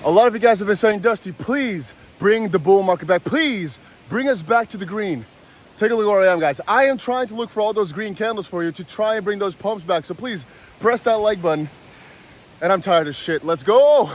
A lot of you guys have been saying, Dusty, please bring the bull market back. Please bring us back to the green. Take a look where I am, guys. I am trying to look for all those green candles for you to try and bring those pumps back. So please press that like button. And I'm tired of shit. Let's go.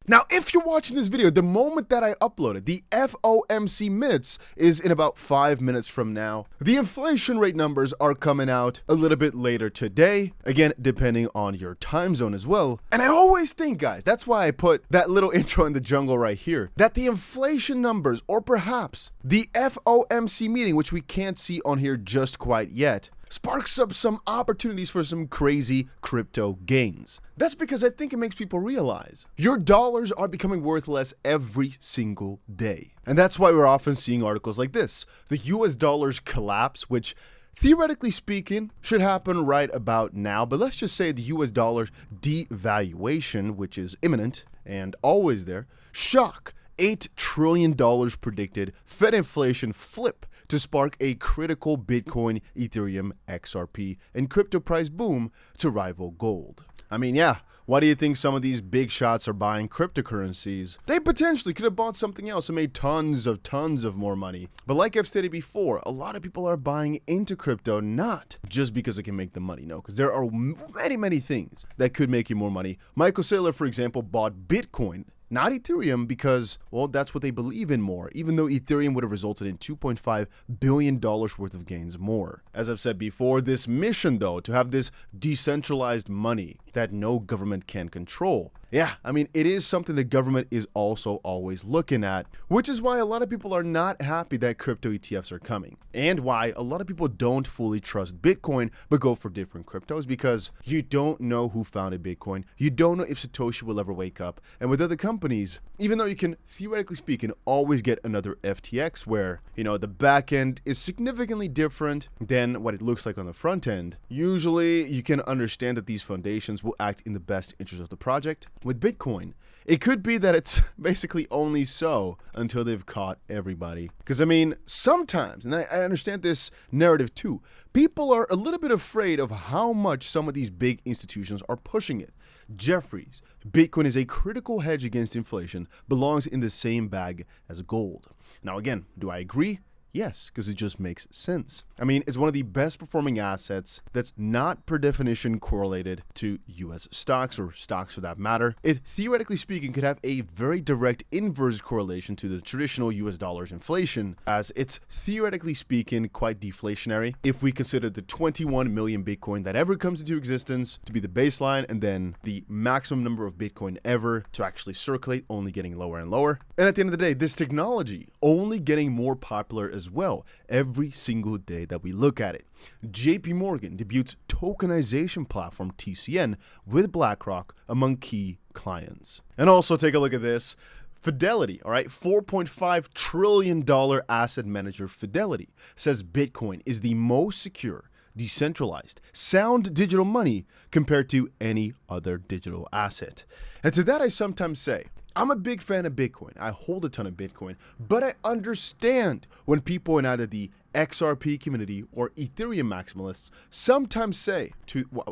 Now, if you're watching this video, the moment that I upload it, the FOMC minutes is in about 5 minutes from now. The inflation rate numbers are coming out a little bit later today, again, depending on your time zone as well. And I always think, guys, that's why I put that little intro in the jungle right here, that the inflation numbers, or perhaps the FOMC meeting, which we can't see on here just quite yet, sparks up some opportunities for some crazy crypto gains. That's because I think it makes people realize your dollars are becoming worth less every single day. And that's why we're often seeing articles like this. The US dollar's collapse, which theoretically speaking should happen right about now, but let's just say the US dollar's devaluation, which is imminent and always there, shock, $8 trillion predicted, Fed inflation flip to spark a critical Bitcoin, Ethereum, XRP, and crypto price boom to rival gold. I mean, yeah, why do you think some of these big shots are buying cryptocurrencies? They potentially could have bought something else and made tons of more money. But like I've stated before, a lot of people are buying into crypto not just because it can make them money, no, because there are many things that could make you more money. Michael Saylor, for example, bought Bitcoin, not Ethereum, because, well, that's what they believe in more, even though Ethereum would have resulted in $2.5 billion worth of gains more. As I've said before, this mission, though, to have this decentralized money that no government can control, yeah, I mean, it is something the government is also always looking at, which is why a lot of people are not happy that crypto ETFs are coming, and why a lot of people don't fully trust Bitcoin, but go for different cryptos, because you don't know who founded Bitcoin, you don't know if Satoshi will ever wake up, and with other companies, even though you can, theoretically speaking, always get another FTX where, you know, the back end is significantly different than what it looks like on the front end, usually you can understand that these foundations will act in the best interest of the project. With Bitcoin, it could be that it's basically only so until they've caught everybody. Because, I mean, sometimes, and I understand this narrative too, people are a little bit afraid of how much some of these big institutions are pushing it. Jeffries, Bitcoin is a critical hedge against inflation, belongs in the same bag as gold. Now, again, do I agree? Yes, because it just makes sense. I mean, it's one of the best performing assets that's not per definition correlated to US stocks, or stocks for that matter. It, theoretically speaking, could have a very direct inverse correlation to the traditional US dollar's inflation, as it's theoretically speaking quite deflationary if we consider the 21 million Bitcoin that ever comes into existence to be the baseline, and then the maximum number of Bitcoin ever to actually circulate only getting lower and lower. And at the end of the day, this technology only getting more popular as well every single day that we look at it. JP Morgan debuts tokenization platform TCN with BlackRock among key clients. And also take a look at this. Fidelity, all right, $4.5 trillion asset manager Fidelity says Bitcoin is the most secure, decentralized, sound digital money compared to any other digital asset. And to that I sometimes say, I'm a big fan of Bitcoin. I hold a ton of Bitcoin, but I understand when people in either the XRP community or Ethereum maximalists sometimes say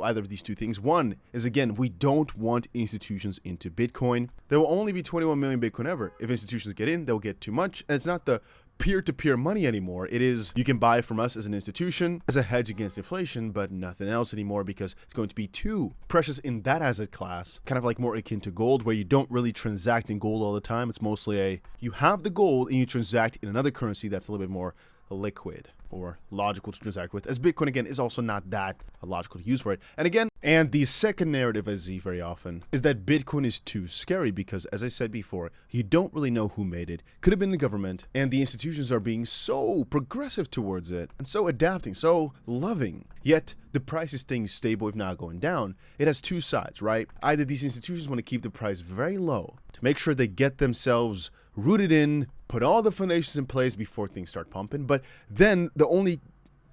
either of these two things. One is, again, we don't want institutions into Bitcoin. There will only be 21 million Bitcoin ever. If institutions get in, they'll get too much. And it's not the peer-to-peer money anymore. It is, you can buy from us as an institution, as a hedge against inflation, but nothing else anymore, because it's going to be too precious in that asset class, kind of like more akin to gold, where you don't really transact in gold all the time. It's mostly you have the gold and you transact in another currency that's a little bit more liquid or logical to transact with, as Bitcoin, again, is also not that logical to use for it. And again, and the second narrative I see very often is that Bitcoin is too scary because, as I said before, you don't really know who made it. Could have been the government, and the institutions are being so progressive towards it and so adapting, so loving. Yet the price is staying stable, if not going down. It has two sides, right? Either these institutions want to keep the price very low to make sure they get themselves rooted in, put all the foundations in place before things start pumping, but then the only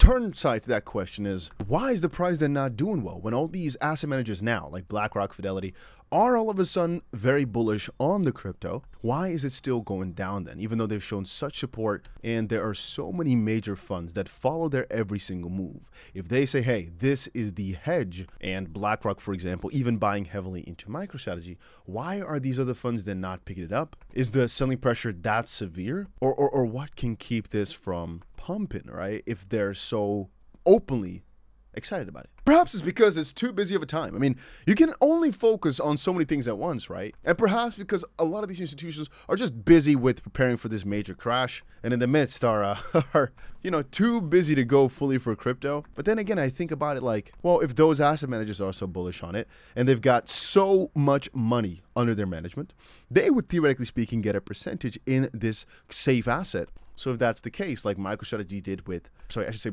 turn side to that question is, why is the price then not doing well when all these asset managers now, like BlackRock, Fidelity, are all of a sudden very bullish on the crypto? Why is it still going down then, even though they've shown such support and there are so many major funds that follow their every single move? If they say, hey, this is the hedge, and BlackRock, for example, even buying heavily into MicroStrategy, why are these other funds then not picking it up? Is the selling pressure that severe? Or what can keep this from pumping, right? If they're so openly excited about it. Perhaps it's because it's too busy of a time. I mean, you can only focus on so many things at once, right? And perhaps because a lot of these institutions are just busy with preparing for this major crash, and in the midst are too busy to go fully for crypto. But then again, I think about it like, well, if those asset managers are so bullish on it, and they've got so much money under their management, they would, theoretically speaking, get a percentage in this safe asset. So if that's the case, like MicroStrategy did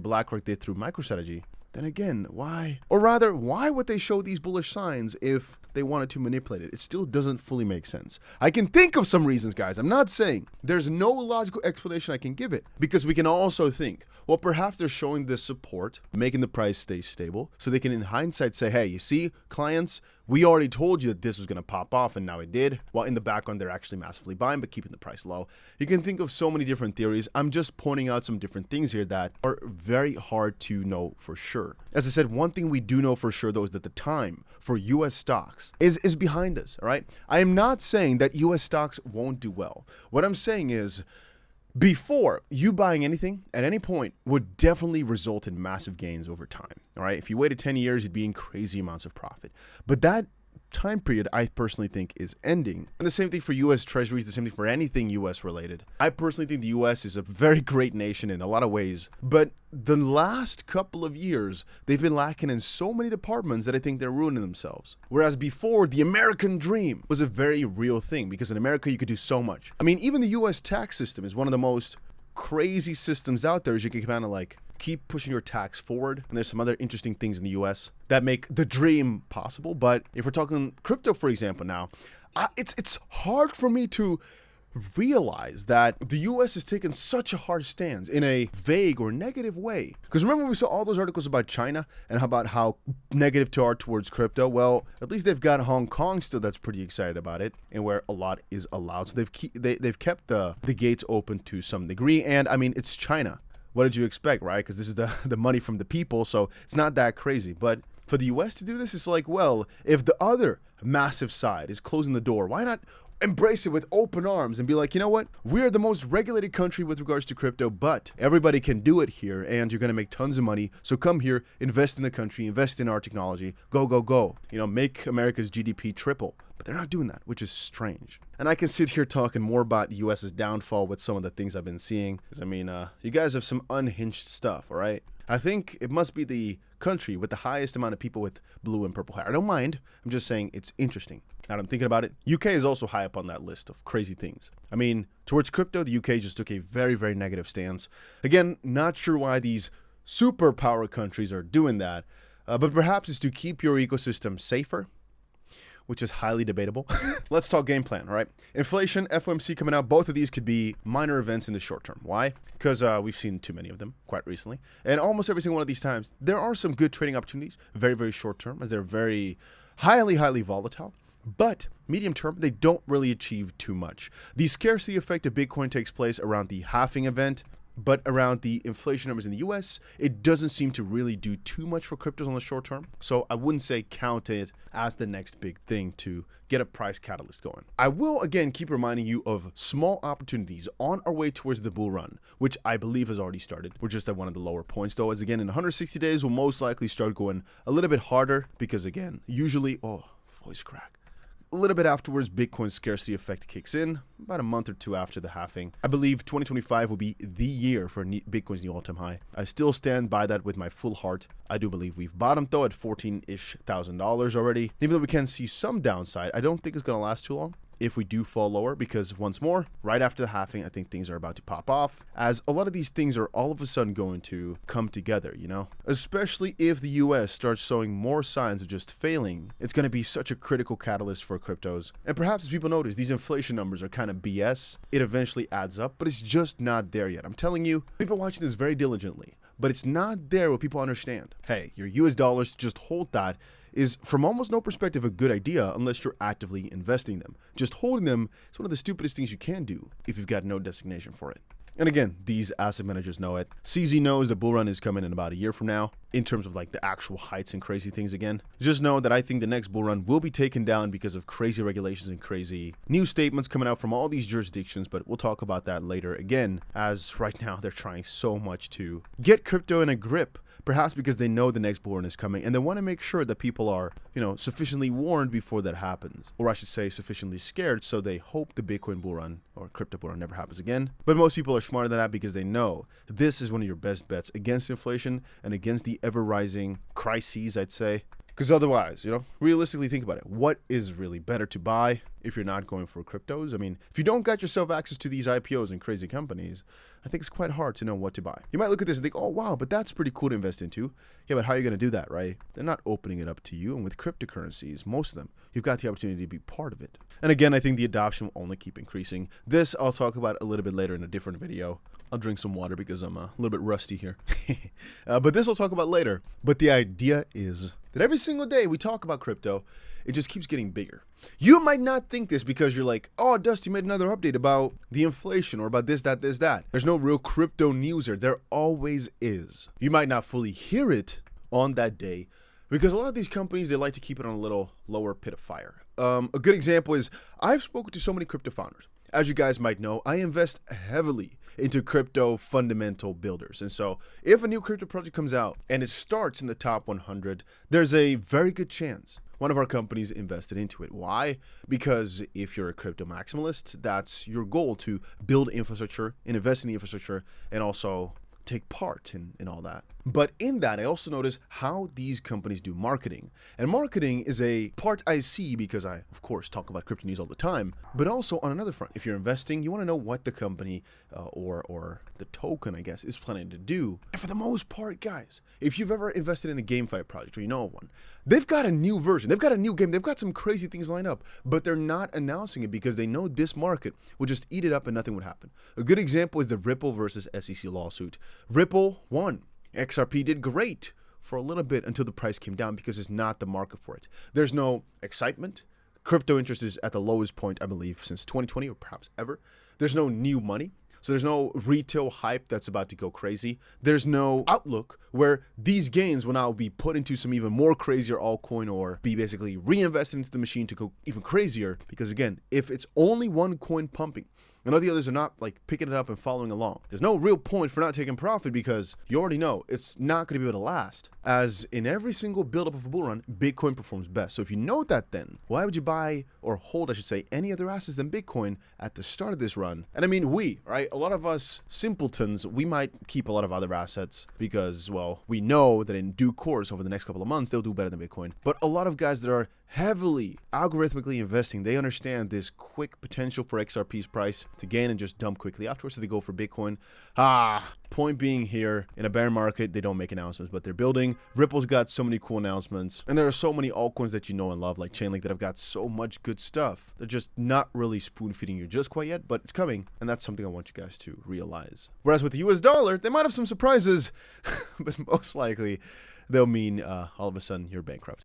BlackRock did through MicroStrategy, then again, why? Or rather, why would they show these bullish signs if they wanted to manipulate it? It still doesn't fully make sense. I can think of some reasons, guys. I'm not saying there's no logical explanation I can give it, because we can also think, well, perhaps they're showing this support, making the price stay stable, so they can, in hindsight, say, hey, you see, clients, we already told you that this was going to pop off, and now it did. While in the background, they're actually massively buying, but keeping the price low. You can think of so many different theories. I'm just pointing out some different things here that are very hard to know for sure. As I said, one thing we do know for sure, though, is that the time for U.S. stocks is behind us, all right? I am not saying that U.S. stocks won't do well. What I'm saying is, before, you buying anything at any point would definitely result in massive gains over time, all right? If you waited 10 years, you'd be in crazy amounts of profit. But that time period, I personally think, is ending. And the same thing for U.S. Treasuries, the same thing for anything U.S. related. I personally think the U.S. is a very great nation in a lot of ways, but the last couple of years, they've been lacking in so many departments that I think they're ruining themselves. Whereas before, the American dream was a very real thing, because in America, you could do so much. I mean, even the U.S. tax system is one of the most crazy systems out there, as you can kind of like keep pushing your tax forward. And there's some other interesting things in the US that make the dream possible. But if we're talking crypto, for example, now, it's hard for me to realize that the US has taken such a hard stance in a vague or negative way. Because remember, we saw all those articles about China and about how negative they are towards crypto. Well, at least they've got Hong Kong still that's pretty excited about it, and where a lot is allowed. So they've kept the gates open to some degree. And I mean, it's China. What did you expect, right? Because this is the money from the people, so it's not that crazy. But for the US to do this, it's like, well, if the other massive side is closing the door, why not embrace it with open arms and be like, you know what? We're the most regulated country with regards to crypto, but everybody can do it here, and you're going to make tons of money. So come here, invest in the country, invest in our technology, go, go, go. You know, make America's GDP triple. But they're not doing that, which is strange. And I can sit here talking more about the US's downfall with some of the things I've been seeing. Because, I mean, you guys have some unhinged stuff, all right? I think it must be the country with the highest amount of people with blue and purple hair. I don't mind. I'm just saying it's interesting. Now that I'm thinking about it, UK is also high up on that list of crazy things. I mean, towards crypto, the UK just took a very, very negative stance. Again, not sure why these superpower countries are doing that, but perhaps it's to keep your ecosystem safer, which is highly debatable. Let's talk game plan, all right? Inflation, FOMC coming out, both of these could be minor events in the short term. Why? Because we've seen too many of them quite recently. And almost every single one of these times, there are some good trading opportunities, very, very short term, as they're very highly, highly volatile. But medium term, they don't really achieve too much. The scarcity effect of Bitcoin takes place around the halving event, but around the inflation numbers in the US, it doesn't seem to really do too much for cryptos on the short term. So I wouldn't say count it as the next big thing to get a price catalyst going. I will again keep reminding you of small opportunities on our way towards the bull run, which I believe has already started. We're just at one of the lower points though, as again in 160 days, we'll most likely start going a little bit harder because again, usually, voice crack. A little bit afterwards, Bitcoin's scarcity effect kicks in, about a month or two after the halving. I believe 2025 will be the year for Bitcoin's new all-time high. I still stand by that with my full heart. I do believe we've bottomed, though, at $14,000-ish already. Even though we can see some downside, I don't think it's going to last too long if we do fall lower, because once more, right after the halving, I think things are about to pop off, as a lot of these things are all of a sudden going to come together, you know? Especially if the US starts showing more signs of just failing, it's going to be such a critical catalyst for cryptos. And perhaps as people notice, these inflation numbers are kind of BS. It eventually adds up, but it's just not there yet. I'm telling you, we've been watching this very diligently. but it's not there where people understand. Hey, your US dollars, just hold that, is from almost no perspective a good idea unless you're actively investing them. Just holding them is one of the stupidest things you can do if you've got no designation for it. And again, these asset managers know it. CZ knows the bull run is coming in about a year from now in terms of like the actual heights and crazy things again. Just know that I think the next bull run will be taken down because of crazy regulations and crazy new statements coming out from all these jurisdictions, but we'll talk about that later again, as right now they're trying so much to get crypto in a grip, perhaps because they know the next bull run is coming and they want to make sure that people are, sufficiently warned before that happens. Or I should say sufficiently scared, so they hope the Bitcoin bull run or crypto bull run never happens again. But most people are smarter than that because they know this is one of your best bets against inflation and against the ever-rising crises, I'd say. Because otherwise, realistically think about it. What is really better to buy if you're not going for cryptos? I mean, if you don't got yourself access to these IPOs and crazy companies, I think it's quite hard to know what to buy. You might look at this and think, oh, wow, but that's pretty cool to invest into. Yeah, but how are you going to do that, right? They're not opening it up to you. And with cryptocurrencies, most of them, you've got the opportunity to be part of it. And again, I think the adoption will only keep increasing. This I'll talk about a little bit later in a different video. I'll drink some water because I'm a little bit rusty here. But this I'll talk about later. But the idea is that every single day we talk about crypto, it just keeps getting bigger. You might not think this because you're like, oh, Dusty made another update about the inflation or about this, that. There's no real crypto news here. There always is. You might not fully hear it on that day because a lot of these companies, they like to keep it on a little lower pit of fire. A good example is I've spoken to so many crypto founders. As you guys might know, I invest heavily into crypto fundamental builders. And so if a new crypto project comes out and it starts in the top 100, there's a very good chance one of our companies invested into it. Why? Because if you're a crypto maximalist, that's your goal, to build infrastructure and invest in the infrastructure and also take part in all that. But in that, I also notice how these companies do marketing. And marketing is a part I see because I, of course, talk about crypto news all the time. But also on another front, if you're investing, you want to know what the company or the token, I guess, is planning to do. And for the most part, guys, if you've ever invested in a GameFi project or you know of one, they've got a new version, they've got a new game, they've got some crazy things lined up, but they're not announcing it because they know this market will just eat it up and nothing would happen. A good example is the Ripple versus SEC lawsuit. Ripple won. XRP did great for a little bit until the price came down because it's not the market for it. There's no excitement. Crypto interest is at the lowest point, I believe, since 2020 or perhaps ever. There's no new money. So there's no retail hype that's about to go crazy. There's no outlook where these gains will now be put into some even more crazier altcoin or be basically reinvested into the machine to go even crazier. Because again, if it's only one coin pumping and all the others are not like picking it up and following along, there's no real point for not taking profit because you already know it's not going to be able to last. As in every single buildup of a bull run, Bitcoin performs best. So if you know that, then why would you buy or hold, I should say, any other assets than Bitcoin at the start of this run? And I mean, right? A lot of us simpletons, we might keep a lot of other assets because, well, we know that in due course over the next couple of months, they'll do better than Bitcoin. But a lot of guys that are heavily algorithmically investing, they understand this quick potential for XRP's price to gain and just dump quickly afterwards, so they go for Bitcoin. Point being here, in a bear market, they don't make announcements, but they're building. Ripple's got so many cool announcements, and there are so many altcoins that you know and love, like Chainlink, that have got so much good stuff. They're just not really spoon-feeding you just quite yet, but it's coming, and that's something I want you guys to realize. Whereas with the US dollar, they might have some surprises, but most likely they'll mean all of a sudden you're bankrupt.